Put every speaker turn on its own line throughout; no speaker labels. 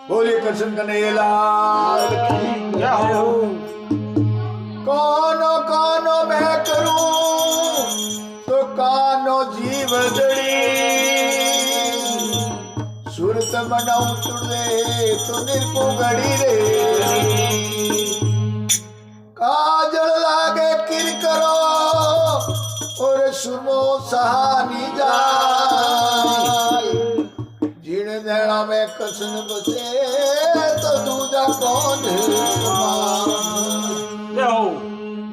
बोले कृष्ण कन्हैयालाल की जय हो। कानो कानो मैं करूं तो कानो जीव जड़ी, सुरत मनाऊं तुड़े तो निरको गड़ी रे, काजल लागे किर करो और सुनो सहानी जाय, जिन नैना में कृष्ण बसे तो दूजा कौन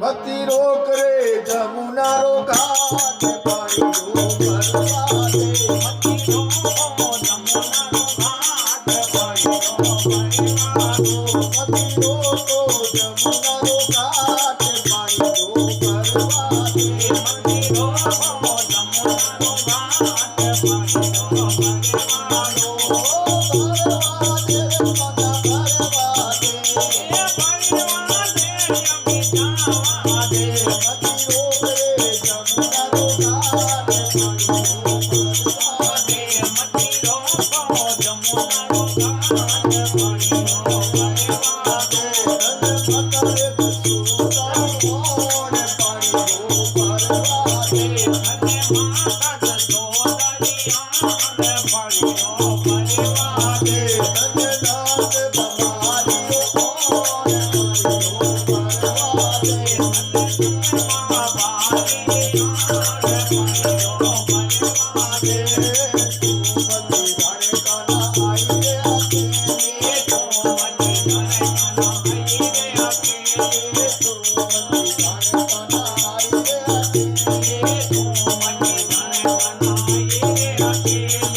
मती रोक रे जमुना रो घाट पानी रो भरवा दे, मती रोको जमुना रो घाट पानी रो भरवा दो, मती रोको जमुना रो घाट पानी रो भरवा दे, मती रोको जमुना रो घाट पानी रो भरवा दो, भरवा दे मना भरवा दे, भरवा दे अभी जावा दे, मती रोक रे जमुना रो घाट पानी रो भरवा दे, मती रोको जमुना रो घाट पानी रो भरवा दे, रंग पकड़े बसूरा मोर पानी रो भरवा दे, धन्य माता जसोदरी आन पानी रो भरवा दे, धन्य नाथ बमारी ओ पानी रो भरवा दे, धन्य बाबारी आन पानी रो भरवा दे, तू मती धारे काना आई रे अकेले, तू मती धारे काना आई रे अकेले, तू मती धारे काना आई रे अकेले, तू मती धारे काना आई रे अकेले,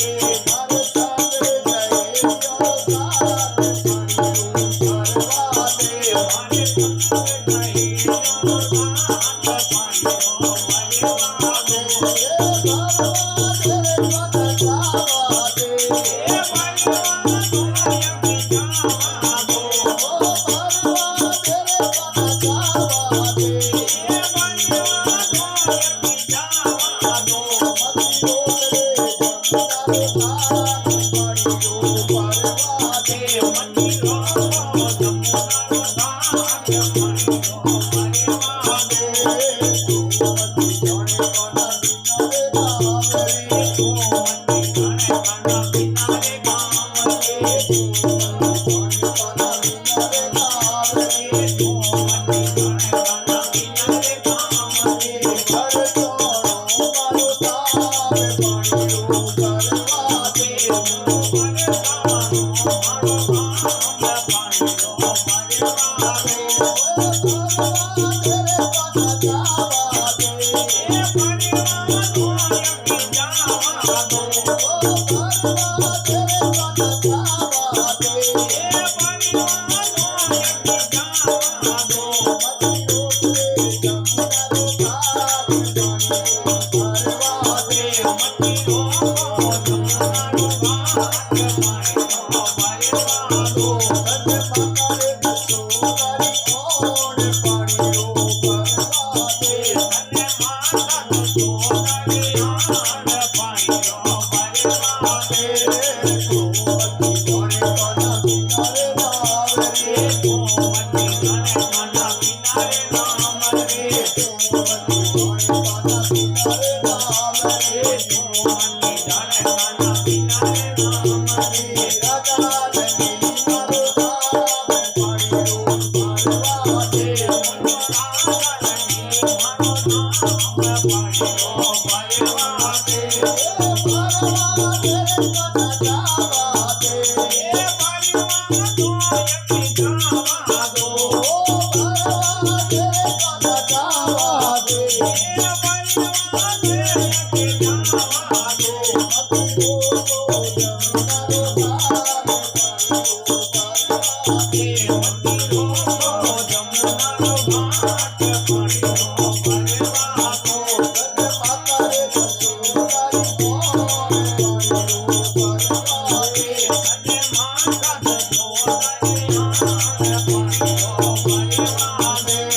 हर सागर जाए जो साथ पानी रो भरवा दे, हमारे पुत्र जाए जो साथ पानी रो भरवा दे, भरवा दे पद जावा दे, भरवा दो अभी जावा दो, भरवा दे पद जावा दे, भरवा दो अभी जावा दो, मती रोक रे जमुना रो घाट पानी रो भरवा दे, मती रोको जमुना रो घाट पानी रो भरवा दे, तू मती जाने काना किनारे गावरे, तू मती जाने काना किनारे गावरे, तू मती जाने काना किनारे गावरे, तू मती जाने काना किनारे गावरे, हर चोरो मारो तावे पानी रो भरवा दे, मारो भरवानो मारो तावे पानी रो भरवा दे, भरवा दे पद जावा दे, भरवा दो अभी जावा दो, भरवा दे पद जावा दे, भरवा दो अभी जावा दो, मती रोक रे जमुना रो घाट पानी रो भरवा दे, मती रोको जमुना रो घाट पानी रो भरवा दो, धन्य माता रे जसोदरी ओण पानी रो भरवा दे, धन्य माता जसोदरी आन पानी रो भरवा दे, तू मती जाने काना किनारे गावरे, तू मती जाने काना किनारे गावरे, तू मती जाने काना किनारे गावरे, तू मती जाने काना किनारे गावरे, राजा रंगीली मारो नाम पानी रो भरवा दे, राजा रंगीली मारो नाम पानी रो भरवा दे, भरवा दे पद जावा दे, भरवा दो अभी जावा दो, भरवा दे पद जावा दे, भरवा दे अभी जावा दो, मती रोको जमुना रो घाट पानी रो भरवा दे, मती रोको जमुना रो घाट पानी रो भरवा दो, धन्य माता रे जसोदरी ओण पानी रो भरवा दे, धन्य माता जसोदरी आन पानी रो भरवा दे,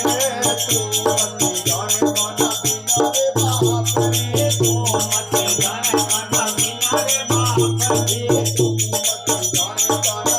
तू मती जाने काना किनारे बाप रे, तू मती जाने काना किनारे बाप रे, तू मती जाने काना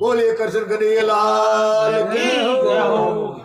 બોલીએ કરશન કનૈયા લાલ કી
જય હો.